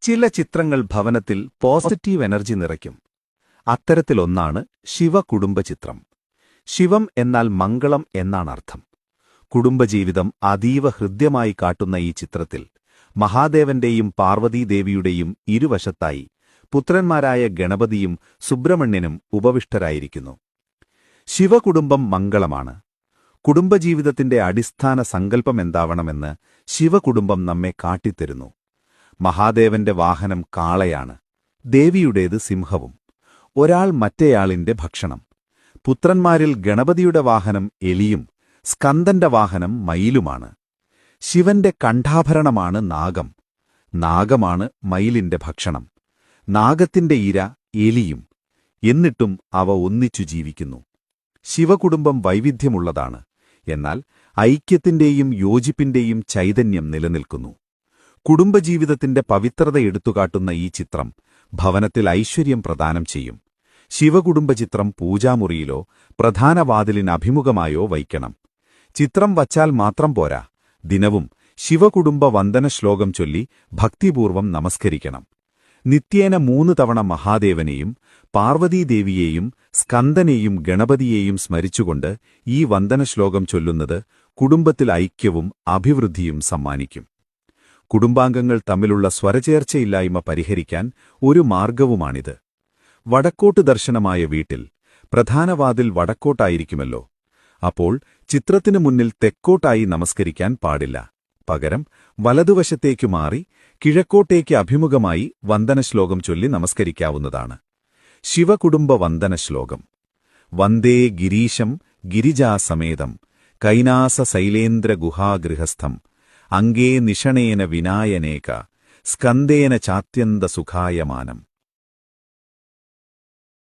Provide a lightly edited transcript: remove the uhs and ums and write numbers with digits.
ചില ചിത്രങ്ങൾ ഭവനത്തിൽ പോസിറ്റീവ് എനർജി നിറയ്ക്കും. അത്തരത്തിലൊന്നാണ് ശിവകുടുംബചിത്രം. ശിവം എന്നാൽ മംഗളം എന്നാണർത്ഥം. കുടുംബജീവിതം അതീവ ഹൃദ്യമായി കാട്ടുന്ന ഈ ചിത്രത്തിൽ മഹാദേവന്റെയും പാർവതീദേവിയുടെയും ഇരുവശത്തായി പുത്രന്മാരായ ഗണപതിയും സുബ്രഹ്മണ്യനും ഉപവിഷ്ടരായിരിക്കുന്നു. ശിവകുടുംബം മംഗളമാണ്. കുടുംബജീവിതത്തിന്റെ അടിസ്ഥാന സങ്കല്പമെന്താവണമെന്ന് ശിവകുടുംബം നമ്മെ കാട്ടിത്തരുന്നു. മഹാദേവന്റെ വാഹനം കാളയാണ്, ദേവിയുടേത് സിംഹവും. ഒരാൾ മറ്റേയാളിന്റെ ഭക്ഷണം. പുത്രന്മാരിൽ ഗണപതിയുടെ വാഹനം എലിയും സ്കന്ദന്റെ വാഹനം മയിലുമാണ്. ശിവന്റെ കണ്ഠാഭരണമാണ് നാഗം. നാഗമാണ് മയിലിന്റെ ഭക്ഷണം. നാഗത്തിന്റെ ഇര എലിയും. എന്നിട്ടും അവ ഒന്നിച്ചു ജീവിക്കുന്നു. ശിവകുടുംബം വൈവിധ്യമുള്ളതാണ്. എന്നാൽ ഐക്യത്തിന്റെയും യോജിപ്പിന്റെയും ചൈതന്യം നിലനിൽക്കുന്നു. കുടുംബജീവിതത്തിന്റെ പവിത്രത എടുത്തുകാട്ടുന്ന ഈ ചിത്രം ഭവനത്തിൽ ഐശ്വര്യം പ്രദാനം ചെയ്യും. ശിവകുടുംബചിത്രം പൂജാമുറിയിലോ പ്രധാന വാതിലിനഭിമുഖമായോ വയ്ക്കണം. ചിത്രം വച്ചാൽ മാത്രം പോരാ, ദിനവും ശിവകുടുംബ വന്ദന ശ്ലോകം ചൊല്ലി ഭക്തിപൂർവം നമസ്കരിക്കണം. നിത്യേന 3 തവണ മഹാദേവനെയും പാർവതീദേവിയെയും സ്കന്ദനെയും ഗണപതിയെയും സ്മരിച്ചുകൊണ്ട് ഈ വന്ദനശ്ലോകം ചൊല്ലുന്നത് കുടുംബത്തിൽ ഐക്യവും അഭിവൃദ്ധിയും സമ്മാനിക്കും. കുടുംബാംഗങ്ങൾ തമ്മിലുള്ള സ്വരചേർച്ചയില്ലായ്മ പരിഹരിക്കാൻ ഒരു മാർഗവുമാണിത്. വടക്കോട്ട് ദർശനമായ വീട്ടിൽ പ്രധാന വാതിൽ വടക്കോട്ടായിരിക്കുമല്ലോ. അപ്പോൾ ചിത്രത്തിനു മുന്നിൽ തെക്കോട്ടായി നമസ്കരിക്കാൻ പാടില്ല. പകരം വലതുവശത്തേക്കു മാറി കിഴക്കോട്ടേക്ക് അഭിമുഖമായി വന്ദനശ്ലോകം ചൊല്ലി നമസ്കരിക്കാവുന്നതാണ്. ശിവകുടുംബ വന്ദനശ്ലോകം. വന്ദേ ഗിരീശം ഗിരിജാസമേതം കൈനാസശൈലേന്ദ്രഗുഹാഗൃഹസ്ഥം അംഗേ നിഷണേന വിനായനേക സ്കന്ദേന ചാത്യന്തസുഖായമാനം.